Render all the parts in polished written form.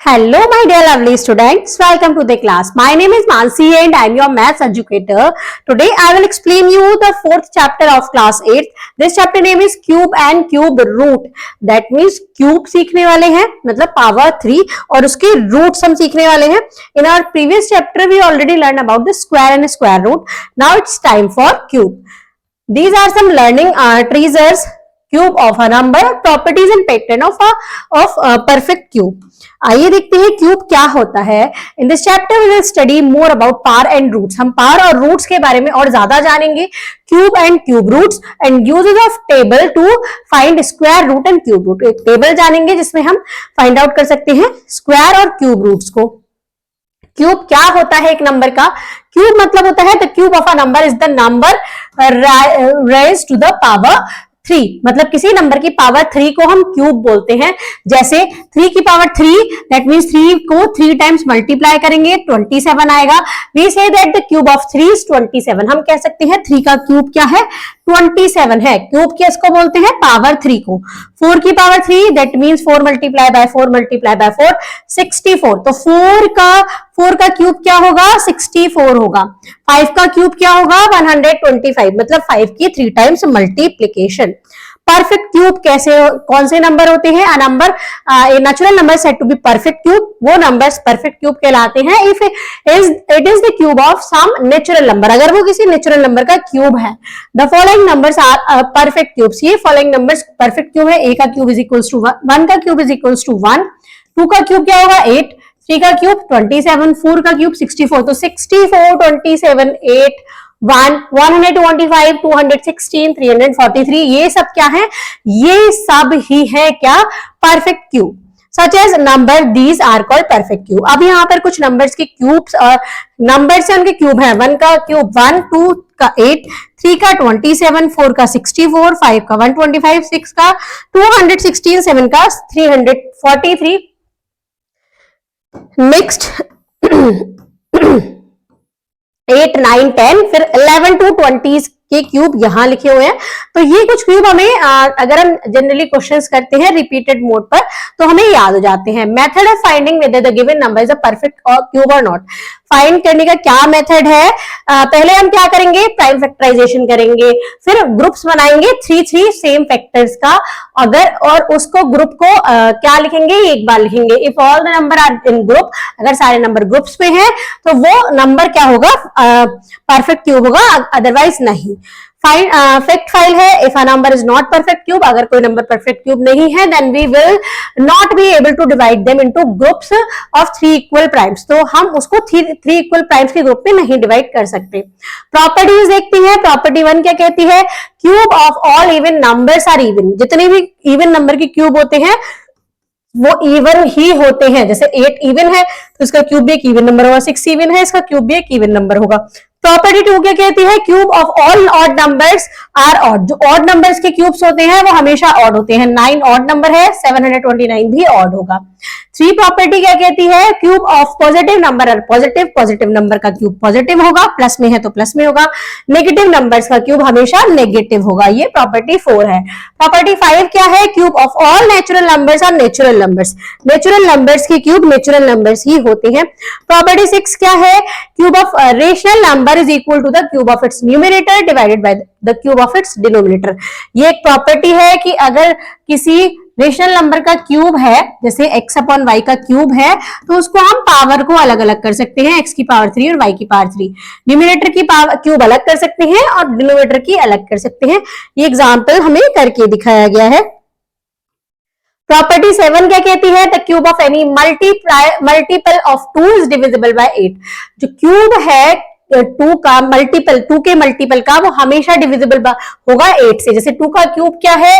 Hello my dear lovely students, welcome to the class. My name is Mansi and I am your maths educator. Today I will explain you the fourth chapter of class 8. This chapter name is cube and cube root. That means cube सीखने वाले हैं मतलब power 3 और उसके roots हम सीखने वाले हैं. In our previous chapter we already learned about the square and square root. Now it's time for cube. These are some learning treasures. Cube of a number, properties and pattern of perfect cube. आइए देखते हैं cube क्या होता है. In this chapter we will study more about power and roots. हम power और roots के बारे में और ज्यादा जानेंगे. Cube and cube roots and uses of table to find square root and cube root. एक टेबल जानेंगे जिसमें हम फाइंड आउट कर सकते हैं स्क्वायर और क्यूब रूट्स को. क्यूब क्या होता है एक नंबर का? क्यूब मतलब होता है the cube of a number is the number raised to the power 3. मतलब किसी नंबर की पावर 3 को हम क्यूब बोलते हैं. जैसे 3 की पावर 3 दैट मींस 3 को 3 टाइम्स मल्टीप्लाई करेंगे 27 आएगा. We say that the cube of 3 is 27. हम कह सकते हैं 3 का क्यूब क्या है? 27 है. क्यूब किसको बोलते हैं? पावर 3 को. 4 की power 3 that means 4 multiply by 4 multiply by 4 64. तो 4 का क्यूब क्या होगा? 64 होगा. 5 का क्यूब क्या होगा? 125. मतलब 5 की 3 टाइम्स मल्टीप्लिकेशन. परफेक्ट क्यूब कैसे, कौन से नंबर होते हैं? A number a natural number said to be perfect cube. वो नंबर्स परफेक्ट क्यूब कहलाते हैं if it is the cube of some natural number. अगर वो किसी नेचुरल नंबर का क्यूब है. The following numbers are perfect cubes. ये following numbers perfect cube है. ए का क्यूब इज इक्वल्स टू 1 का क्यूब इज इक्वल्स टू 1. 2 का क्यूब क्या होगा? 8. 3 का क्यूब 27. 4 का क्यूब 64. तो 64, 27, 8, 1, 125, 216, 343. ये सब क्या है? ये सब ही है क्या? Perfect cube. Such as number these are called perfect cube. अब यहाँ पर कुछ नंबर्स के क्यूब्स और नंबर्स हैं उनके क्यूब है. 1 का क्यूब 1, 2 का 8, 3 का 27, 4 का 64, 5 का 125, 6 का 216, 7 का 343. नेक्स्ट 8, 9, 10 फिर 11 to 20 के क्यूब यहां लिखे हुए हैं. तो ये कुछ क्यूब हमें अगर हम जनरली क्वेश्चंस करते हैं रिपीटेड मोड पर तो हमें याद हो जाते हैं. Method of finding whether the given number is a perfect cube और नॉट. फाइंड करने का क्या मेथड है? पहले हम क्या करेंगे? प्राइम फैक्टराइजेशन करेंगे. फिर ग्रुप्स बनाएंगे 3 सेम फैक्टर्स का. अगर और उसको ग्रुप को क्या लिखेंगे? एक बार लिखेंगे. If all the number are in group, अगर सारे नंबर ग्रुप्स में हैं तो वो नंबर क्या होगा? परफेक्ट क्यूब होगा, अदरवाइज नहीं. फैक्ट फाइल है. If a number is not perfect cube, अगर कोई नंबर परफेक्ट क्यूब नहीं है then we will not be able to divide them into groups of 3 equal primes. तो हम उसको 3 इक्वल प्राइम्स के ग्रुप में नहीं डिवाइड कर सकते. प्रॉपर्टीज देखती है. प्रॉपर्टी 1 क्या कहती है? Cube of all even numbers are even. जितने भी इवन नंबर के क्यूब होते हैं वो इवन ही होते हैं. जैसे 8 इवन है तो इसका क्यूब भी एक इवन नंबर होगा. 6 इवन है, इसका क्यूब भी एक इवन नंबर होगा. प्रॉपर्टी 2 क्या कहती है? Cube of all odd numbers are odd. जो ऑड नंबर्स के क्यूब्स होते हैं वो हमेशा ऑड होते हैं. 9 ऑड नंबर है, 729 भी ऑड होगा. 3 प्रॉपर्टी क्या कहती है? Cube of positive number are positive. Positive number का क्यूब पॉजिटिव होगा, प्लस में है तो प्लस में होगा. नेगेटिव नंबर्स का क्यूब हमेशा नेगेटिव होगा. ये प्रॉपर्टी 4 है. प्रॉपर्टी 5 क्या है? Cube of all natural numbers are natural numbers. Natural numbers के क्यूब नेचुरल नंबर्स ही होते हैं. प्रॉपर्टी 6 क्या है? Cube of rational number is equal to the cube of its numerator divided by the cube of its denominator. ये एक property है कि अगर किसी रेशनल नंबर का क्यूब है, जैसे x अपॉन y का क्यूब है, तो उसको हम पावर को अलग अलग कर सकते हैं. x की पावर 3 और y की पावर 3. न्यूमरेटर की पावर क्यूब अलग कर सकते हैं और डिनोमिनेटर की अलग कर सकते हैं. ये एग्जाम्पल हमें करके दिखाया गया है. प्रॉपर्टी 7 क्या कहती है? The cube of any multiple of 2 is divisible by 8. जो क्यूब है 2 का मल्टीपल, 2 के मल्टीपल का वो हमेशा डिविजिबल होगा 8 से. जैसे 2 का क्यूब क्या है?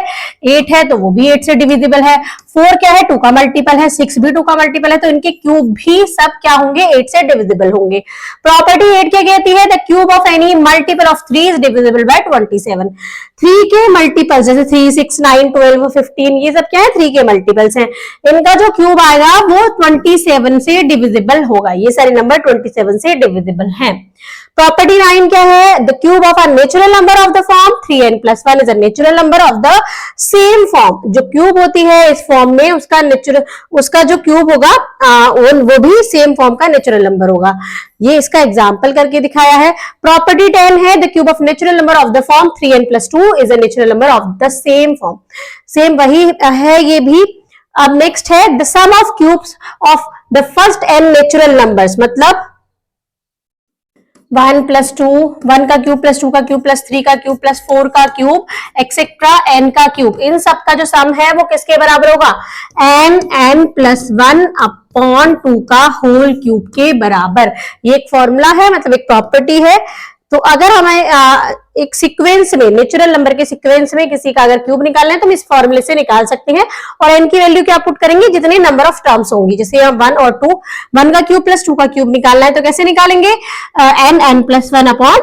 8 है तो वो भी 8 से डिविजिबल है. 4 क्या है? 2 का मल्टीपल है. 6 भी 2 का मल्टीपल है तो इनके क्यूब भी सब क्या होंगे? 8 से डिविजिबल होंगे. प्रॉपर्टी 8 क्या कहती है? The cube of any multiple of 3 is divisible by 27. 3 के मल्टीपल जैसे 3, 6, 9, 12, 15 ये सब क्या है? 3 के मल्टीपल्स हैं. इनका जो क्यूब आएगा वो 27 से डिविजिबल होगा. ये सारे नंबर 27 से डिविजिबल हैं. प्रॉपर्टी 9 क्या है? The cube of a natural number of the form 3n+1 is a natural number of the same form. जो क्यूब होती है इस फॉर्म में उसका जो क्यूब होगा वो भी सेम फॉर्म का नेचुरल नंबर होगा। ये इसका एग्जांपल करके दिखाया है। प्रॉपर्टी 10 है the cube of natural number of the form 3n+2 is a natural number of the same form. Same वही है ये भी। अब नेक्स्ट है the sum of cubes of the first n natural numbers, मतलब 1+2, 1 का क्यूब प्लस 2 का cube plus 3 का क्यूब प्लस 4 का क्यूब एक्सेट्रा n का क्यूब, इन सब का जो सम है वो किसके बराबर होगा? n+1 अपॉन 2 का होल क्यूब के बराबर। ये एक फॉर्मूला है, मतलब एक प्रॉपर्टी है। तो अगर हमें एक सीक्वेंस में, नेचुरल नंबर के सीक्वेंस में किसी का अगर क्यूब निकालना है तो हम इस फॉर्मूले से निकाल सकते हैं। और n की वैल्यू क्या पुट करेंगे? जितने नंबर ऑफ टर्म्स होंगी, जैसे हम 1 और 2, 1 का क्यूब प्लस 2 का क्यूब निकालना है तो कैसे निकालेंगे? n+1 अपॉन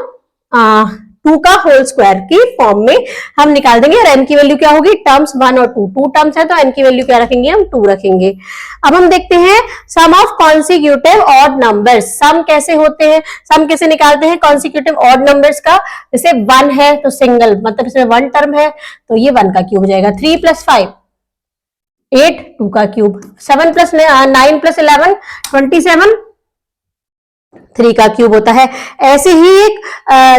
2 का होल स्क्वायर की फॉर्म में हम निकाल देंगे। और n की वैल्यू क्या होगी? टर्म्स 1 और 2, 2 टर्म्स है तो n की वैल्यू क्या रखेंगे? हम 2 रखेंगे। अब हम देखते हैं सम ऑफ कॉन्सिक्यूटिव ऑड नंबर्स। सम कैसे होते हैं, सम कैसे निकालते हैं कॉन्सिक्यूटिव ऑड नंबर्स का? जैसे 1 है तो सिंगल, मतलब इसमें 1 टर्म है तो ये 1 का क्यूब हो जाएगा। 3 + 5 8, 2 का क्यूब। 7 + 9 + 11 27, 3 का क्यूब होता है। ऐसे ही एक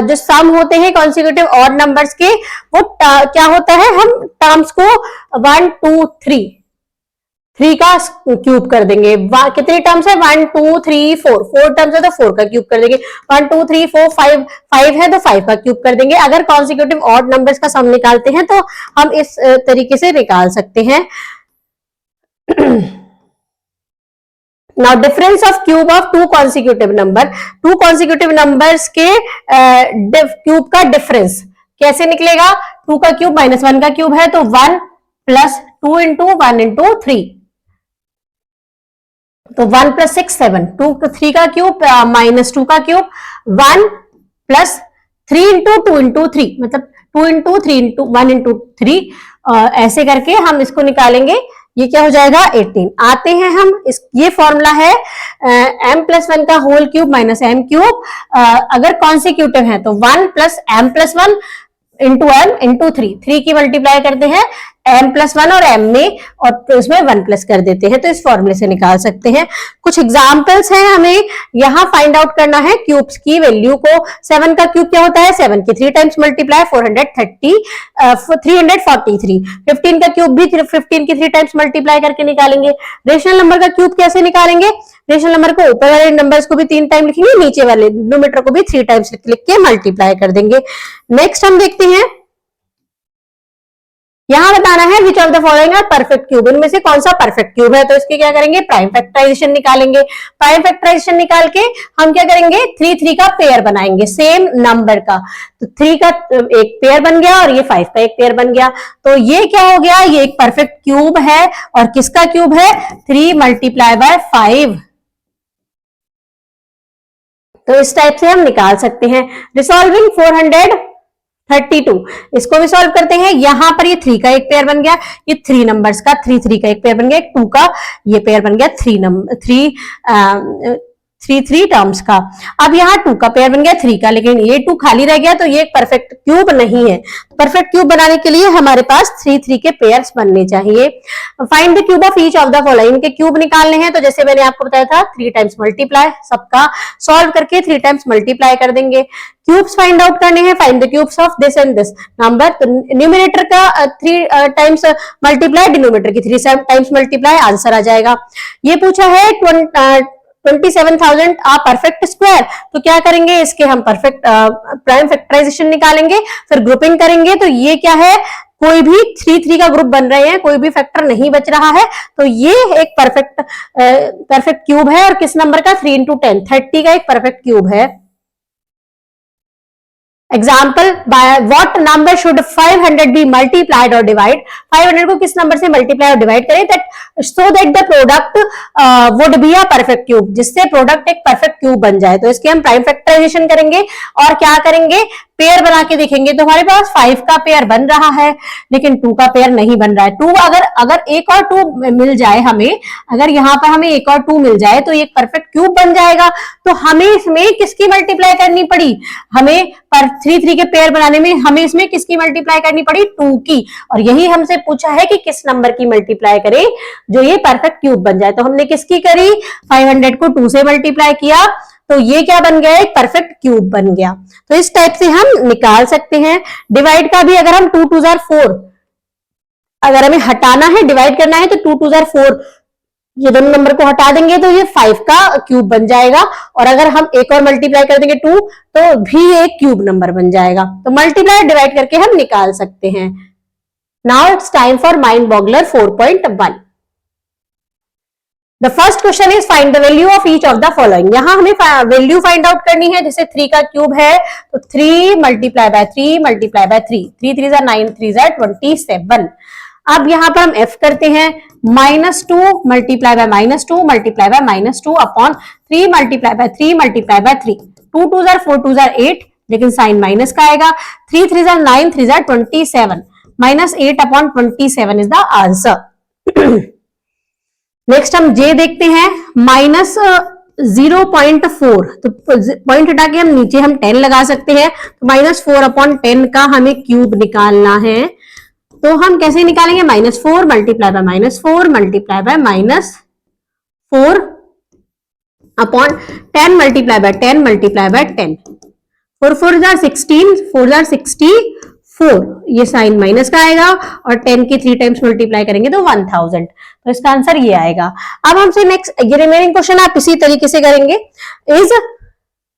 जो सम होते हैं कॉन्सिक्यूटिव ऑड नंबर्स के, वो क्या होता है? हम टर्म्स को 1 2 3 का क्यूब कर देंगे। कितने टर्म्स है? 1 2 3 4 टर्म्स है तो 4 का क्यूब कर देंगे। 1 2 3 4 5 है तो 5 का क्यूब कर देंगे। अगर कॉन्सिक्यूटिव ऑड नंबर्स का सम निकालते हैं तो हम इस तरीके से निकाल सकते हैं। Now difference of cube of two consecutive number, two consecutive numbers के क्यूब का डिफरेंस कैसे निकलेगा? 2 का क्यूब -1 का क्यूब है तो 1 + 2 × 1 × 3, तो 1 + 6 7, 2 3 का क्यूब -2 का क्यूब, 1 + 3 × 2 × 3, मतलब 2 × 3 × 1 × 3, ऐसे करके हम इसको निकालेंगे। ये क्या हो जाएगा? 18। आते हैं हम ये फॉर्मूला है m+1 का whole cube minus m cube. अगर कॉन्सिक्यूटिव है तो 1 + m+1 × m × 3 की मल्टीप्लाई करते हैं m+1 और m में, और उसमें 1+ कर देते हैं, तो इस फॉर्मूले से निकाल सकते हैं। कुछ एग्जांपल्स हैं, हमें यहाँ फाइंड आउट करना है क्यूब्स की वैल्यू को। 7 का क्यूब क्या होता है? 7 की 3 टाइम्स मल्टीप्लाई 343। 15 का क्यूब भी 15 की 3 टाइम्स मल्टीप्लाई करके निकालेंगे। रेशनल नंबर का क्यूब कैसे निकालेंगे? रेशनल नंबर को ऊपर वाले नंबर्स को भी 3 टाइम लिखेंगे, नीचे वाले डिनोमिनेटर को भी 3 टाइम्स लिख के मल्टीप्लाई कर देंगे। नेक्स्ट हम देखते हैं, यहां बताना है which of the following are perfect cube, इनमें से कौन सा परफेक्ट क्यूब है। तो इसके क्या करेंगे? प्राइम फैक्टराइजेशन निकालेंगे। प्राइम फैक्टराइजेशन निकाल के हम क्या करेंगे? 3 3 का पेयर बनाएंगे सेम नंबर का। तो 3 का एक पेयर बन गया और ये 5 का एक पेयर बन गया। तो ये क्या हो गया? ये एक परफेक्ट क्यूब है। और किसका क्यूब है? 3 × 5। तो इस टाइप से हम निकाल सकते हैं। रिसॉल्विंग 432, इसको भी सॉल्व करते हैं। यहां पर ये 3 का एक पेयर बन गया, ये 3 नंबर्स का 3 3 का एक पेयर बन गया, 2 का ये पेयर बन गया, 3 टर्म्स का। अब यहाँ 2 का पेयर बन गया 3 का, लेकिन ये 2 खाली रह गया, तो ये एक परफेक्ट क्यूब नहीं है। परफेक्ट क्यूब बनाने के लिए हमारे पास 3 3 के पेयर्स बनने चाहिए। Find the cube of each of the following, इनके क्यूब निकालने हैं। तो जैसे मैंने आपको बताया था 3 टाइम्स मल्टीप्लाई, सबका सॉल्व करके 3 टाइम्स मल्टीप्लाई कर देंगे। क्यूब्स फाइंड आउट करने हैं, find the cubes of this and this number. तो न्यूमरेटर का 3 टाइम्स मल्टीप्लाई, डिनोमिनेटर की 3 टाइम्स मल्टीप्लाई, आंसर आ जाएगा। ये पूछा है 27,000 आ परफेक्ट स्क्वायर, तो क्या करेंगे? इसके हम परफेक्ट प्राइम फैक्टराइजेशन निकालेंगे, फिर ग्रुपिंग करेंगे। तो ये क्या है? कोई भी 3 3 का ग्रुप बन रहे हैं, कोई भी फैक्टर नहीं बच रहा है, तो ये एक परफेक्ट क्यूब है। और किस नंबर का? 3 × 10, 30 का एक परफेक्ट क्यूब है। Example, what number should 500 be multiplied और डिवाइड, 500 को किस नंबर से मल्टीप्लाई और डिवाइड करें that so that the product would be a perfect cube, जिससे प्रोडक्ट एक परफेक्ट क्यूब बन जाए। तो इसके हम प्राइम फैक्टराइजेशन करेंगे और क्या करेंगे? पेयर बना के देखेंगे तो हमारे पास 5 का पेयर बन रहा है, लेकिन 2 का पेयर नहीं बन रहा है। 2 अगर एक और 2 मिल जाए हमें, अगर यहाँ पर हमें एक और 2 मिल जाए तो ये परफेक्ट क्यूब बन जाएगा। तो हमें इसमें किसकी मल्टीप्लाई करनी पड़ी, हमें पर 3 के पेयर बनाने में हमें इसमें किसकी मल्टीप्लाई करनी पड़ी, 2 की। और यही हमसे पूछा है कि किस नंबर की मल्टीप्लाई करें जो ये परफेक्ट क्यूब बन जाए। तो हमने किसकी करी, 500 को 2 से मल्टीप्लाई किया, तो ये क्या बन गया, एक परफेक्ट क्यूब बन गया। तो इस टाइप से हम निकाल सकते हैं। डिवाइड का भी अगर हम 2 2 4, अगर हमें हटाना है, डिवाइड करना है तो 2 2 4, ये दोनों नंबर को हटा देंगे तो ये 5 का क्यूब बन जाएगा। और अगर हम एक और मल्टीप्लाई कर देंगे 2 तो भी एक क्यूब नंबर बन जाएगा। तो मल्टीप्लाई डिवाइड करके हम निकाल सकते हैं। Now it's time for mind boggler 4.1। The first question is find the value of each of the following। यहाँ हमें वैल्यू फाइंड आउट करनी है। जैसे 3 का क्यूब है तो 3 मल्टीप्लाई बाय 3 मल्टीप्लाई बाय 3, 3 3 9, 3 27। अब यहाँ पर हम f करते हैं, -2 multiply by -2 multiply by -2 upon 3 multiply by 3 multiply by 3, 2 2 4 2 8, लेकिन साइन माइनस का आएगा, 3 3 9, 3 27, -8 upon 27 is the answer. Next हम जे देखते हैं, -0.4, तो पॉइंट हटा के हम नीचे हम 10 लगा सकते हैं। तो -4 अपॉन 10 का हमें क्यूब निकालना है। तो हम कैसे निकालेंगे, -4 multiply by -4 multiply by -4 upon 10 multiply by 10 multiply by 10, 4 4 16, 4 64, ये साइन माइनस का आएगा और 10 की 3 टाइम्स मल्टीप्लाई करेंगे तो 1000। तो इसका आंसर ये आएगा। अब हमसे नेक्स्ट ये रिमेनिंग क्वेश्चन आप इसी तरीके से करेंगे। Is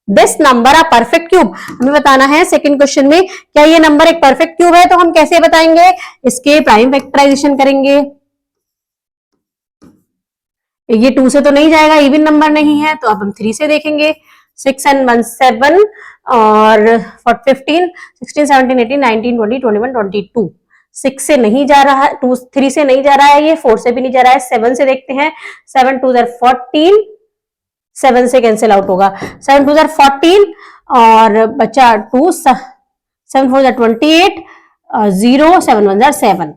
this number a perfect cube, हमें बताना है सेकंड क्वेश्चन में क्या ये नंबर एक परफेक्ट क्यूब है। तो हम कैसे बताएंगे, इसके प्राइम फैक्टराइजेशन करेंगे। ये 2 से तो नहीं जाएगा, इवन नंबर नहीं है, तो अब हम 3 से देखेंगे। 6 and 1 7 और 15 16 17 18 19 20 21 22, 6 से नहीं जा रहा है, 3 से नहीं जा रहा है, ये 4 से भी नहीं जा रहा है। 7 से देखते हैं, 7 2 14, 7 से कैंसिल आउट होगा, 7 2 14 और बचा 2, 7 4 28, 0 7 1 7।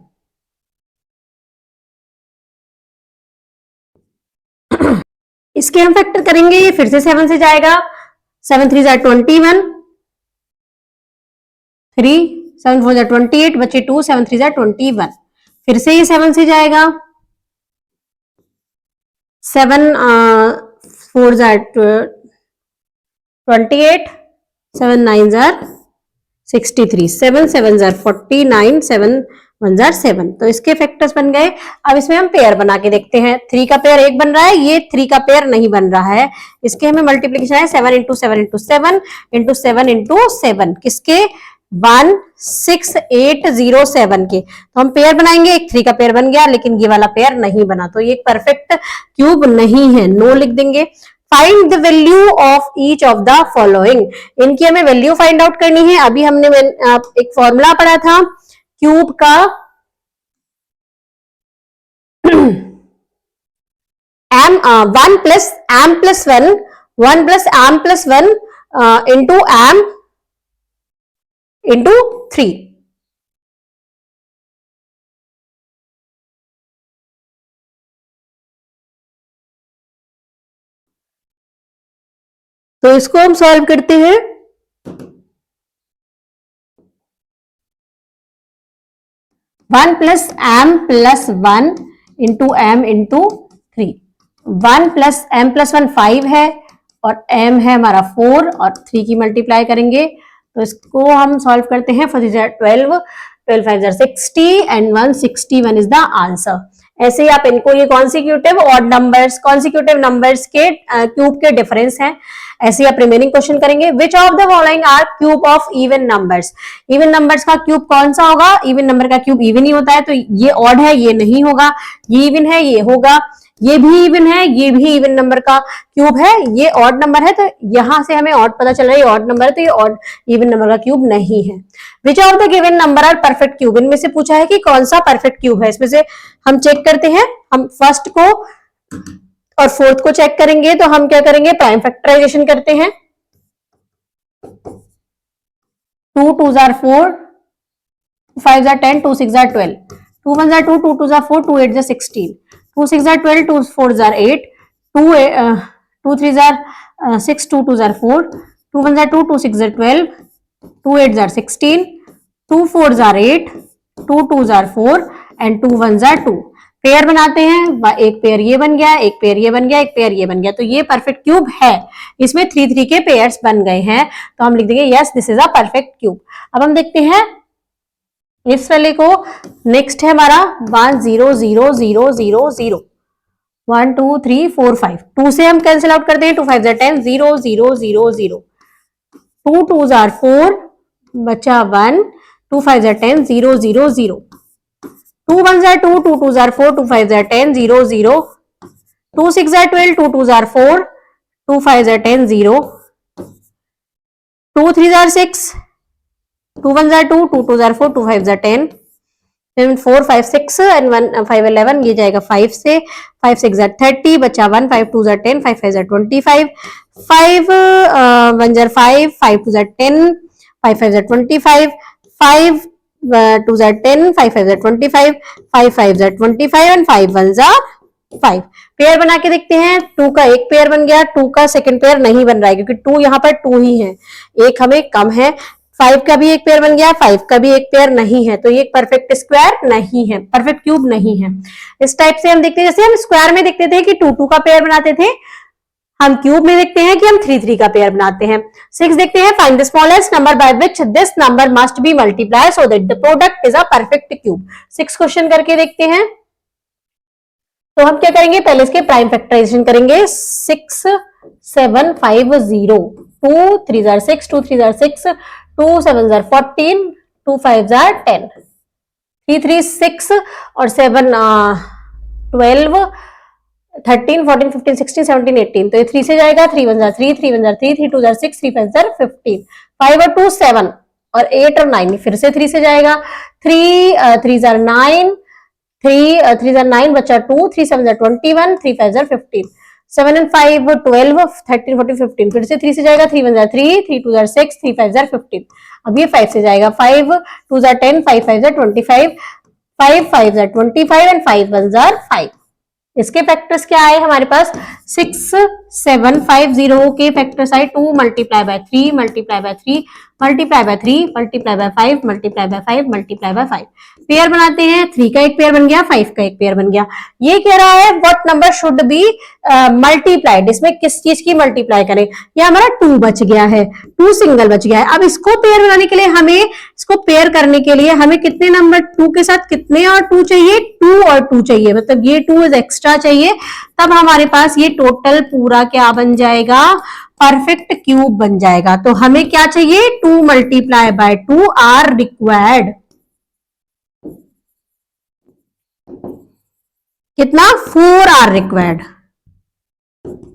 इसके हम फैक्टर करेंगे, ये फिर से 7 से जाएगा, 7 3 21, 3 7 4 28, बचे 2, 7 3 21, फिर से ये 7 से जाएगा, 7 4 28, 7 9 63, 7 7 49, 7 1 7। तो इसके फैक्टर्स बन गए। अब इसमें हम पेयर बना के देखते हैं। 3 का पेयर 1 बन रहा है, ये 3 का पेयर नहीं बन रहा है। इसके हमें मल्टीप्लीकेशन है 7 × 7 × 7 × 7 × 7, किसके 16807 के। तो हम पेयर बनाएंगे, एक 3 का पेयर बन गया, लेकिन ये वाला पेयर नहीं बना, तो ये परफेक्ट क्यूब नहीं है, नो लिख देंगे। Find the value of each of the following, इनकी हमें वैल्यू फाइंड आउट करनी है। अभी हमने एक फॉर्मूला पढ़ा था क्यूब का, m 1 + m + 1 1 + m + 1 into m into 3। तो इसको हम सॉल्व करते हैं। 1 + m + 1 into m into 3, 1 + m + 1 5 है और m है हमारा 4 और 3 की मल्टीप्लाई करेंगे, तो इसको हम सॉल्व करते हैं। 4 12, 12 5 60 and 161 इज द आंसर। ऐसे ही आप इनको, ये consecutive odd numbers, consecutive numbers के क्यूब के डिफरेंस हैं। ऐसे ही आप रिमेनिंग क्वेश्चन करेंगे। Which of the following are cube of even numbers, even numbers का क्यूब कौन सा होगा, इवन नंबर का क्यूब इवन ही होता है, तो ये ऑड है, ये नहीं होगा, ये इवन है, ये होगा, ये भी इवन है, ये भी इवन नंबर का क्यूब है, ये ऑड नंबर है, तो यहां से हमें ऑड पता चल रहा है, ये ऑड नंबर है, तो ये ऑड इवन नंबर का क्यूब नहीं है। Which of the given number are perfect cube, इनमें से पूछा है कि कौन सा परफेक्ट क्यूब है। इसमें से हम चेक करते हैं, हम फर्स्ट को और फोर्थ को चेक करेंगे। तो हम क्या करेंगे, प्राइम फैक्टराइजेशन करते हैं। 2 2s are 4, 2 5s are 10, 2 6s are 12, 2 1s are 2, 2 2s are 4, 2 8s are 16, 2 6s are 12, 2 4s are 8, 2 3s are 6, 2 2s are 4, 2 1s are 2, 2 6s are 12, 2 8s are 16, 2 4s are 8, 2 2s are 4 and 2 1s are 2. Pair बनाते हैं, एक pair ये बन गया, एक pair ये बन गया, एक पेयर ये बन गया, तो ये परफेक्ट क्यूब है। इसमें 3 3 के पेयर्स बन गए हैं, तो हम लिख देंगे yes this is a perfect cube. अब हम देखते हैं इस वाले को। नेक्स्ट है हमारा 1 0 0 0 0 0, 1 2 3 4 5, 2 से हम कैंसिल आउट करते हैं, 2 5 10, 0 0 0 0, 2 2s are 4, बचा 1, 2 5 10, 0 0 0, 2 1s are 2, 2 2s are 4, 2 5s are 10, 0 0, 2 6s are 12, 2 2s are 4, 2 5s are 10, 0, 2 3s are 6, 2 1s are 2, 2 2s are 4, 2 5s are 10, 4 5 6 and 1 5 11, ये जाएगा 5 से, 5 6 are 30, बचा 1, 5 2s are 10, 5 5s are 25, 5 1s are 5, 5 2s are 10, 5 5s are 25, 5 2s are 10, 5 5s are 25, 5 5s are 25 and 5 1s are 5. Pair बना के देखते हैं। 2 का एक पेयर बन गया, 2 का सेकंड पेयर नहीं बन रहा है क्योंकि 2 यहाँ पर 2 ही है, एक हमें कम है। 5 का भी एक पेयर बन गया, 5 का भी एक पेयर नहीं है, तो ये एक परफेक्ट स्क्वायर नहीं है, परफेक्ट क्यूब नहीं है। इस टाइप से हम देखते हैं, जैसे हम स्क्वायर में देखते थे कि 2 2 का पेयर बनाते थे, हम क्यूब में देखते हैं कि हम 3 3 का पेयर बनाते हैं। 6 देखते हैं, find the smallest number by which this number must be multiply so that the product is a perfect cube. 6 question करके देखते हैं। तो हम क्या करेंगे, पहले इसके प्राइम फैक्टराइजेशन करेंगे। 6 7 5 0, 2 3 are 6, 2 3 are 6, 2 7 are 14, 2 5 are 10, 3 3 6 और 7 12, 13 14 15 16 17 18, तो ये 3 से जाएगा, 3 1 are 3, 3 1 are 3, 3 2 are 6, 3 5 are 15, 5 और 2 7 और 8 और 9 फिर से 3 से जाएगा, 3 3 are 9, 3 are 9 बचा 2, 3 7 are 21, 3 5 are 15, 7 and 5 12, 13 14 15 फिर से 3 से जाएगा, 3 1 are 3, 3 2 are 6, 3 5 are 15, अब ये 5 से जाएगा, 5 2 are 10, 5 5 are 25, 5 5 are 25 and 5 1 are 5। इसके फैक्टर्स क्या आए हमारे पास, 6 7 5 0 के फैक्टर्स आए 2 multiply by 3 multiply by 3 multiply by 3 multiply bye 5 multiply by 5 multiply by 5। Pair बनाते हैं, 3 का एक पेयर बन गया, 5 का एक पेयर बन गया। ये कह रहा है what number should B multiplied, इसमें किस चीज की मल्टीप्लाई करें। ये हमारा 2 बच गया है, 2 सिंगल बच गया है। अब इसको पेयर बनाने के लिए हमें, इसको पेयर करने के लिए हमें कितने नंबर 2 के साथ कितने और 2 चाहिए, 2 और 2 चाहिए, मतलब ये 2 एक्स्ट्रा चाहिए, तब हमारे पास ये टोटल पूरा क्या बन जाएगा, परफेक्ट क्यूब बन जाएगा। तो हमें क्या चाहिए, 2 मल्टीप्लाई बाय 2 आर रिक्वायर्ड। कितना, 4 are required.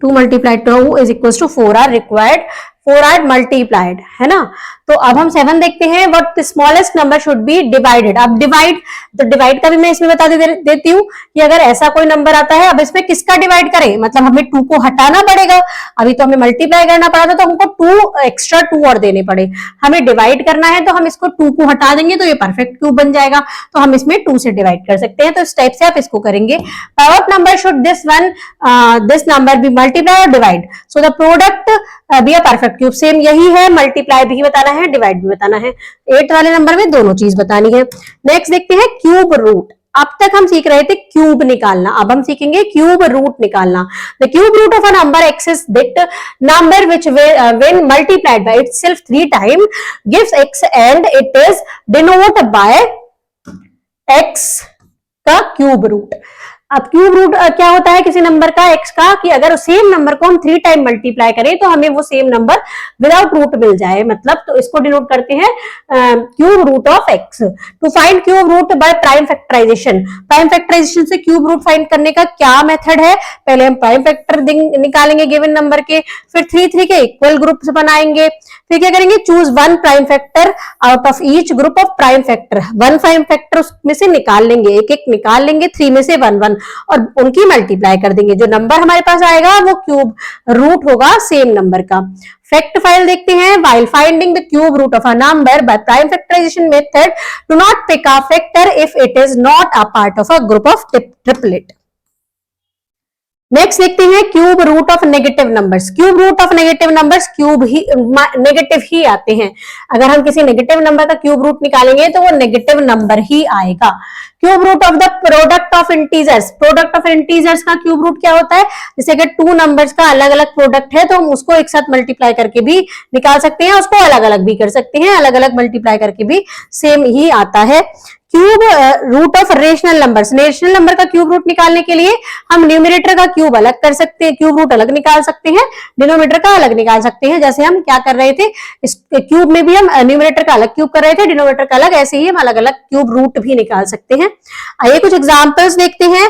2 multiplied 2 is equal to 4 are required, 4 are multiplied, है ना। तो अब हम 7 देखते हैं, what the smallest number should be divided. अब डिवाइड, तो डिवाइड का भी मैं इसमें बता देती हूँ कि अगर ऐसा कोई नंबर आता है, अब इसमें किसका डिवाइड करें, मतलब हमें 2 को हटाना पड़ेगा। अभी तो हमें मल्टीप्लाई करना पड़ा था, तो हमको 2 एक्स्ट्रा 2 और देने पड़े। हमें डिवाइड करना है, तो हम इसको 2 को हटा देंगे तो ये परफेक्ट क्यूब बन जाएगा। तो हम इसमें 2 से डिवाइड कर सकते हैं। तो इस टाइप से आप इसको करेंगे, what number should this number be multiply और divide so the product be a perfect cube. Same यही है, मल्टीप्लाई भी बताना है, डिवाइड भी बताना है। 8 वाले नंबर में दोनों चीज बतानी है। नेक्स्ट देखते हैं क्यूब रूट। अब तक हम सीख रहे थे क्यूब निकालना, अब हम सीखेंगे क्यूब रूट निकालना। The cube root of a number x is that number which when multiplied by itself 3 times gives x and it is denoted by x का क्यूब रूट। अब क्यूब रूट क्या होता है किसी नंबर का, x का, कि अगर सेम नंबर को हम 3 टाइम मल्टीप्लाई करें तो हमें वो सेम नंबर विदाउट रूट मिल जाए, मतलब तो इसको डिनोट करते हैं cube root of x। To find cube root by prime factorization, prime factorization से क्यूब रूट फाइंड करने का क्या मेथड है, पहले हम प्राइम फैक्टर निकालेंगे गिवन नंबर के, फिर 3 3 के इक्वल ग्रुप्स बनाएंगे, फिर क्या करेंगे, choose 1 prime factor out of each group of prime factor. 1 prime factor उसमें से निकाल लेंगे, एक एक निकाल लेंगे, 3 में से 1 1, और उनकी मल्टीप्लाई कर देंगे। जो नंबर हमारे पास आएगा वो क्यूब रूट होगा सेम नंबर का। फैक्ट फाइल देखते हैं। while finding the cube root of a number by prime factorization method, do not pick a factor if it is not a part of a group of triplet. Next देखते हैं cube root of negative numbers. Cube root of negative numbers cube ही negative ही आते हैं। अगर हम किसी negative number का क्यूब रूट निकालेंगे तो वो नेगेटिव नंबर ही आएगा। Cube root of the product of integers. Product of integers का क्यूब रूट क्या होता है? जैसे अगर टू नंबर्स का अलग अलग प्रोडक्ट है तो हम उसको एक साथ मल्टीप्लाई करके भी निकाल सकते हैं, उसको अलग अलग भी कर सकते हैं, अलग अलग मल्टीप्लाई करके भी सेम ही आता है। Cube root of rational numbers. Rational number का क्यूब रूट निकालने के लिए हम न्यूमरेटर का क्यूब अलग कर सकते हैं, क्यूब रूट अलग निकाल सकते हैं, डिनोमिनेटर का अलग निकाल सकते हैं। जैसे हम क्या कर रहे थे, इस क्यूब में भी हम न्यूमरेटर का अलग क्यूब कर रहे थे, डिनोमिनेटर का अलग, ऐसे ही हम अलग अलग क्यूब रूट भी निकाल सकते हैं। आइए कुछ एग्जांपल्स देखते हैं।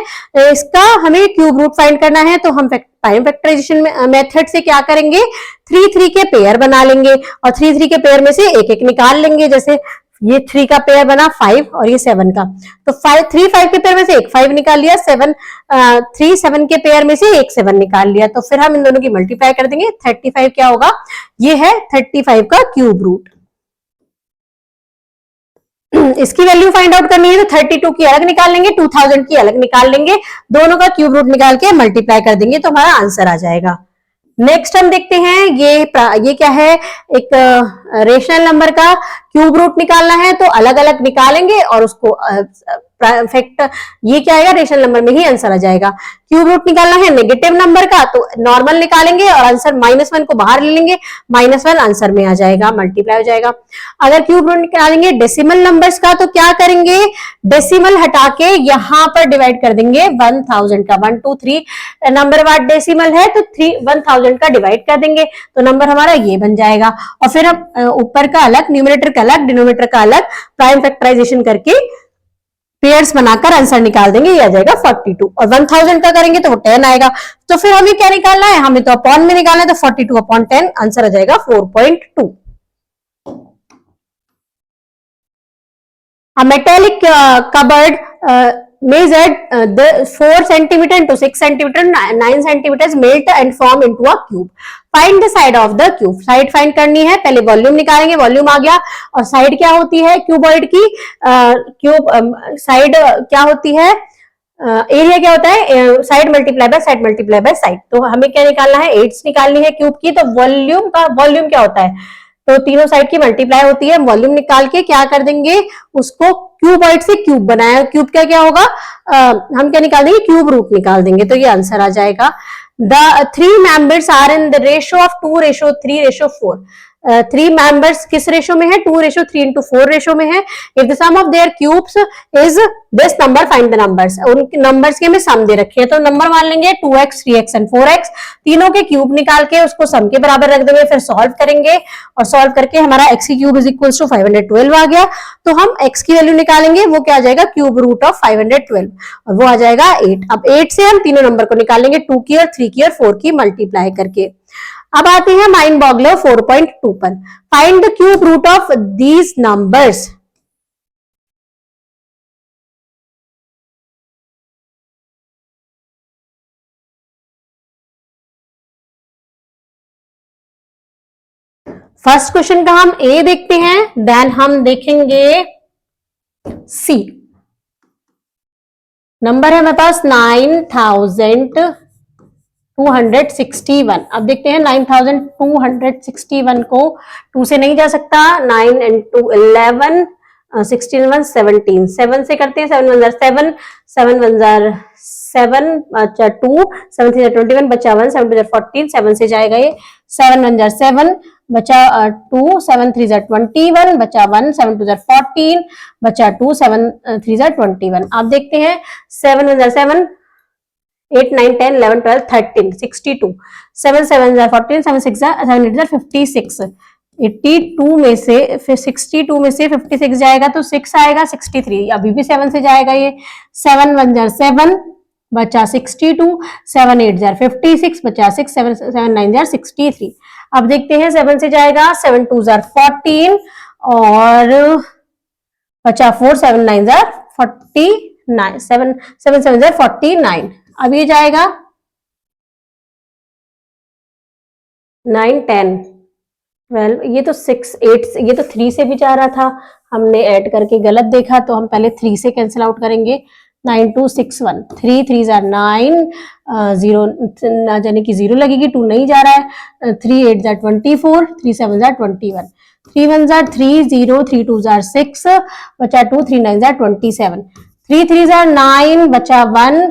इसका हमें क्यूब रूट फाइंड करना है तो हम प्राइम फैक्टराइजेशन मेथड से क्या करेंगे, 3 के पेयर बना लेंगे और 3 के पेयर में से एक एक निकाल लेंगे। जैसे ये 3 का पेयर बना 5 और ये 7 का, तो 3 के पेयर में से एक 5 निकाल लिया, 7 के पेयर में से एक 7 निकाल लिया। तो फिर हम इन दोनों की मल्टीप्लाई कर देंगे। 35 क्या होगा, ये है 35 का क्यूब रूट। इसकी वैल्यू फाइंड आउट करनी है तो 32 की अलग निकाल लेंगे, 2000 की अलग निकाल लेंगे, दोनों का क्यूब रूट निकाल के मल्टीप्लाई कर देंगे तो हमारा आंसर आ जाएगा। नेक्स्ट हम देखते हैं ये क्या है, एक रेशनल नंबर का क्यूब रूट निकालना है तो अलग अलग निकालेंगे और उसको फैक्ट ये क्या आएगा, रेशनल नंबर में ही आंसर आ जाएगा। क्यूब रूट निकालना है नेगेटिव नंबर का तो नॉर्मल निकालेंगे और आंसर -1 को बाहर ले लेंगे, -1 आंसर में आ जाएगा, मल्टीप्लाई हो जाएगा। अगर क्यूब रूट निकालेंगे डेसिमल नंबर्स का तो क्या करेंगे, डेसिमल हटा के यहां पर डिवाइड कर देंगे 1000 का। 1 2 3 नंबर वार डेसिमल है तो 1000 का डिवाइड कर देंगे तो नंबर हमारा ये बन जाएगा। और फिर हम ऊपर का अलग, न्यूमरेटर का अलग, डिनोमिनेटर का अलग, प्राइम फैक्टराइजेशन करके पेयर्स बनाकर आंसर निकाल देंगे, ये आ जाएगा 42। और 1000 का करेंगे तो वो 10 आएगा। तो फिर हमें क्या निकालना है, हमें तो अपॉन में निकालना है, तो 42/10 आंसर आ जाएगा 4.2। A metallic cupboard measured 4 centimeter into 6 centimeter, 9 centimeters melt and form into a cube. Find the side of the cube. Side find करनी है, पहले वॉल्यूम निकालेंगे, वॉल्यूम आ गया। और साइड क्या होती है क्यूबॉइड की, साइड क्या होती है, एरिया क्या होता है, side multiply by side multiply by side. तो हमें क्या निकालना है, 8 निकालनी है क्यूब की। तो वॉल्यूम क्या होता है, तो तीनों साइड की मल्टीप्लाई होती है। वॉल्यूम निकाल के क्या कर देंगे, उसको क्यूबॉइड से क्यूब बनाया, क्यूब का क्या होगा, हम क्या निकाल देंगे, क्यूब रूट निकाल देंगे तो ये आंसर आ जाएगा। The 3 members are in the ratio of 2:3:4. 3 members किस रेशो में है, 2:3:4 रेशो में है। If the sum of their cubes is this number, find the numbers. उनके नंबर्स के में सम दे रखी है तो नंबर मान लेंगे 2x, 3x and 4x। तीनों के क्यूब निकाल के उसको सम के बराबर रख देंगे, फिर सॉल्व करेंगे और सॉल्व करके हमारा x की क्यूब इज इक्वल टू 512 आ गया। तो हम x की वैल्यू निकालेंगे, वो क्या आ जाएगा, क्यूब रूट ऑफ 512 और वो आ जाएगा 8। अब 8 से हम तीनों नंबर को निकालेंगे, 2 की और 3 की और 4 की मल्टीप्लाई करके। अब आते हैं माइंड बॉगलर 4.2 पर। Find the cube root of these numbers. First question का हम ए देखते हैं, देन हम देखेंगे सी। नंबर है हमारे पास 9261। अब देखते हैं 9261 को 2 से नहीं जा सकता, 9 into 11 16 1 17, 7 से करते हैं, 7 1 7, 7 1 7, अच्छा 2, 7 3 21, बचा 1, 7 2 14, 7 से जाएगा ये, 7 1 7, बचा 2, 7 3 21, बचा 1, 7 2 14, बचा 2, 7 3 21। आप देखते हैं 7 1 7, 8 9 10 11 12 13 62, 7 7 14, 7 6 7 8 56। 82 में से फिर 62 में से 56 जाएगा तो 6 आएगा, 63 अभी भी 7 से जाएगा ये, 7 1 7, बचा 62, 7 8 56, बचा 6, 7 9 63। अब देखते हैं 7 से जाएगा, 7 2 14 और बचा 4, 7 9 49, 9, 7 7 7 49। अब ये जाएगा 9 10 12, ये तो 6 8, ये तो 3 से भी जा रहा था, हमने ऐड करके गलत देखा, तो हम पहले 3 से कैंसिल आउट करेंगे। 9 2 6 1, 3 3 9, 0 ना जाने की 0 लगेगी, 2 नहीं जा रहा है, 3 8 24, 3 7 21, 3 1 3 0, 3 2 6 बचा 2, 3 9 27, 3 3 9 बचा 1,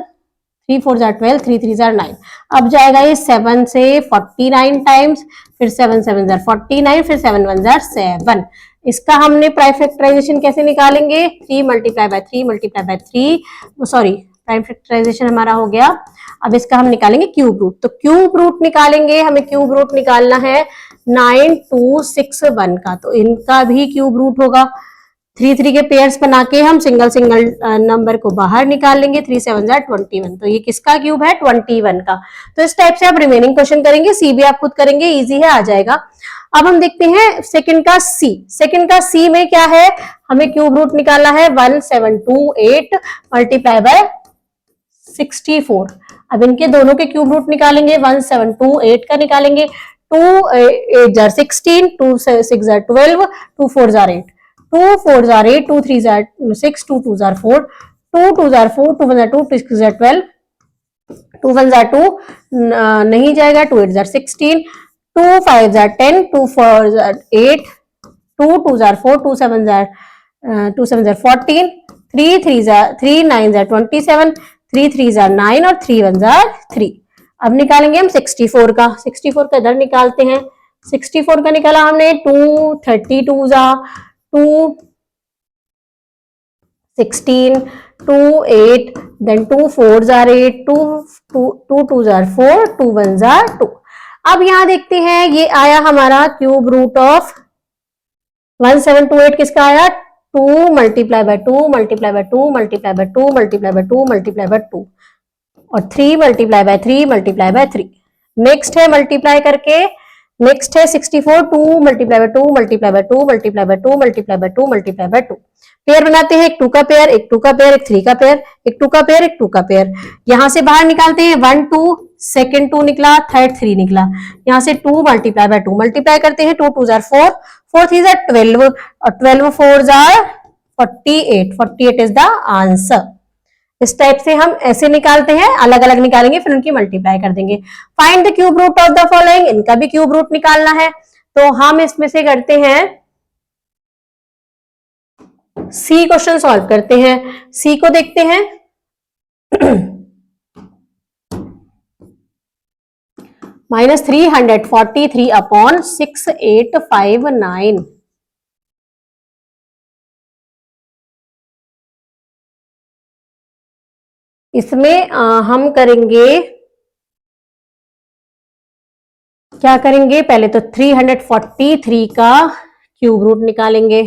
3 4 12, 3 3 9। अब जाएगा ये 7 से 49 टाइम्स, फिर 7 7 49, फिर 7 1 7। इसका हमने प्राइम फैक्टराइजेशन कैसे निकालेंगे? 3 multiply by 3 multiply by 3, sorry prime factorization हमारा हो गया। अब इसका हम निकालेंगे क्यूब रूट, तो क्यूब रूट निकालेंगे, हमें क्यूब रूट निकालना है 9 2 6 1 का, तो इनका भी क्यूब रूट होगा। 3 3 के पेयर्स बना के हम सिंगल सिंगल नंबर को बाहर निकाल लेंगे। 3 7 21, तो ये किसका क्यूब है? 21 का। तो इस टाइप से आप रिमेनिंग क्वेश्चन करेंगे, सी भी आप खुद करेंगे, इजी है, आ जाएगा। अब हम देखते हैं सेकंड का सी। सेकंड का सी में क्या है? हमें क्यूब रूट निकालना है 1728 मल्टीप्लाई बाय 64। अब इनके दोनों के क्यूब रूट निकालेंगे, 1728 का निकालेंगे, 2 8 16, 2 6 12, 2 4 8, 2 4 8, 2 3 6, 2 2 4, 2 2 4, 2 1 2, 2 6 12, 2 1 2 नहीं जाएगा, 2 8 16, 2 5 10, 2 4 8, 2 2 4, 2 7 14, 3 3 9 27, 3 3 9 और 3 1 3। अब निकालेंगे हम 64 का। 64 का इधर निकालते हैं। 64 का निकाला हमने, 2 32 2 16, 2 8, then 2 4 8, 2 2 4, 2 1 2। अब यहां देखते हैं, ये आया हमारा क्यूब रूट ऑफ 1728 किसका आया? 2 multiply by 2 multiply by 2 multiply by 2 multiply by 2 multiply by 2 और 3 multiply by 3 multiply by 3। Next है मल्टीप्लाई करके, नेक्स्ट है 64, 2 multiply by 2 multiply by 2 multiply by 2 multiply by 2 multiply by 2। Pair बनाते हैं, एक 2 का पेयर, एक 2 का पेयर, एक 3 का पेयर, एक 2 का पेयर, एक 2 का पेयर। यहां से बाहर निकालते हैं, 1 2, सेकंड 2 निकला, थर्ड 3 निकला। यहां से 2 मल्टीप्लाई बाय 2 मल्टीप्लाई करते हैं, 2 2 4, 4 3 12 और 12 4 48। 48 इज द आंसर। इस टाइप से हम ऐसे निकालते हैं, अलग अलग निकालेंगे, फिर उनकी मल्टीप्लाई कर देंगे। Find the cube root of the following, इनका भी क्यूब रूट निकालना है, तो हम इसमें से करते हैं सी क्वेश्चन सॉल्व करते हैं। सी को देखते हैं, -343 अपॉन 6859। इसमें हम करेंगे, क्या करेंगे? पहले तो 343 का क्यूब रूट निकालेंगे।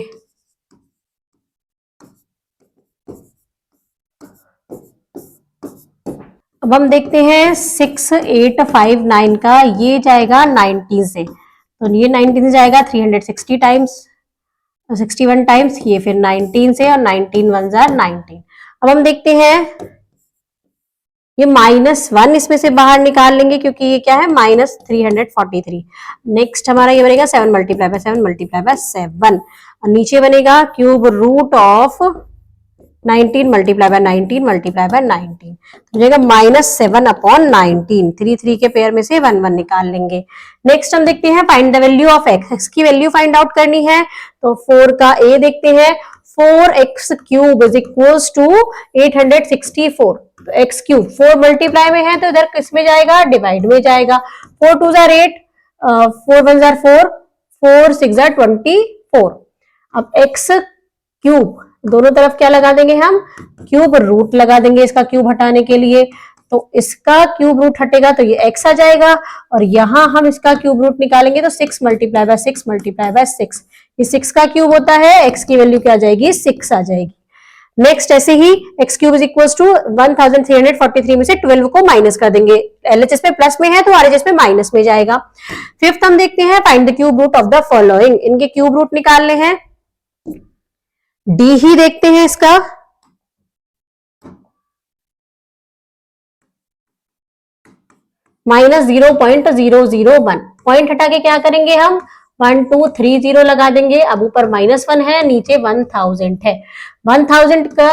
अब हम देखते हैं 6859 का, ये जाएगा 19 से, तो ये 19 से जाएगा 360 टाइम्स, 61 टाइम्स, ये फिर 19 से, और 19 1 19। अब हम देखते हैं, ये -1 इसमें से बाहर निकाल लेंगे, क्योंकि ये क्या है? -343। नेक्स्ट हमारा ये बनेगा 7 मल्टीप्लाई बाय 7 मल्टीप्लाई बाय 7, और नीचे बनेगा cube root of 19 multiply by 19 multiply by 19, तो जाएगा -7 अपॉन 19। 3 3 के पेयर में से 1 1 निकाल लेंगे। नेक्स्ट हम देखते हैं find the value of x, x की वैल्यू फाइंड आउट करनी है, तो 4 का a देखते हैं। 4x cube is equals to 864, तो x क्यूब 4 मल्टीप्लाई में है, तो इधर किस में जाएगा? डिवाइड में जाएगा। 4 2 8, 4 1 4, 4 6 24। अब x क्यूब दोनों तरफ क्या लगा देंगे हम? क्यूब रूट लगा देंगे इसका क्यूब हटाने के लिए, तो इसका क्यूब रूट हटेगा तो ये x आ जाएगा, और यहां हम इसका क्यूब रूट निकालेंगे, तो 6 मल्टीप्लाई बाय 6 मल्टीप्लाई बाय 6, ये 6 का क्यूब होता है, x की वैल्यू क्या आ जाएगी? 6 आ जाएगी। नेक्स्ट ऐसे ही x cube is equal to 1343 में से 12 को माइनस कर देंगे, LHS में प्लस में है तो RHS में माइनस में जाएगा। फिफ्थ हम देखते हैं find the cube root of the following, इनके क्यूब रूट निकालने हैं। डी ही देखते हैं इसका, माइनस 0.001, पॉइंट हटा के क्या करेंगे हम 1230 लगा देंगे। अब ऊपर -1 है, नीचे 1000 है। 1000 का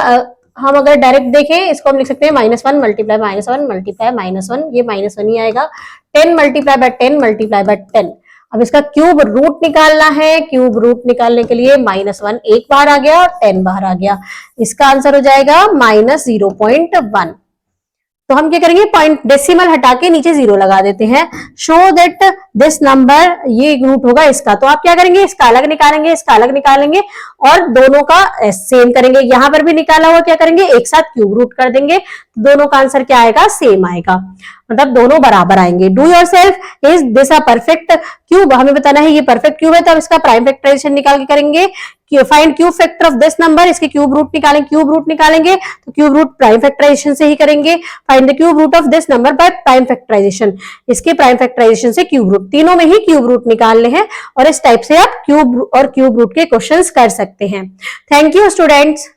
हम अगर डायरेक्ट देखें इसको हम लिख सकते हैं -1 मल्टीप्लाई -1 मल्टीप्लाई -1, ये -1 ही आएगा। 10 मल्टीप्लाई बाय 10 मल्टीप्लाई बाय 10। अब इसका क्यूब रूट निकालना है। क्यूब रूट निकालने के लिए -1 एक बार आ गया और 10 बाहर आ गया। इसका आंसर हो जाएगा -0.1। तो हम क्या करेंगे, पॉइंट डेसिमल हटा के नीचे 0 लगा देते हैं। शो दैट दिस नंबर, ये रूट होगा इसका। तो आप क्या करेंगे, इसका अलग निकालेंगे, इसका अलग निकालेंगे और दोनों का सेम करेंगे। यहां पर भी निकाला हुआ क्या करेंगे, एक साथ क्यूब रूट कर देंगे। दोनों का आंसर क्या आएगा, सेम आएगा, मतलब दोनों बराबर आएंगे। Do yourself, is this a perfect cube, हमें बताना है ये परफेक्ट क्यूब है। तो अब इसका प्राइम फैक्टराइजेशन निकाल के करेंगे। Find cube factor of this number, इसके क्यूब रूट निकालेंगे। क्यूब रूट निकालेंगे तो क्यूब रूट प्राइम फैक्टराइजेशन से ही करेंगे। Find the cube root of this number by prime factorization, इसके प्राइम फैक्टराइजेशन से क्यूब रूट, तीनों में ही क्यूब रूट निकालने हैं। और इस टाइप से आप क्यूब और क्यूब रूट के क्वेश्चंस कर सकते हैं। Thank you students.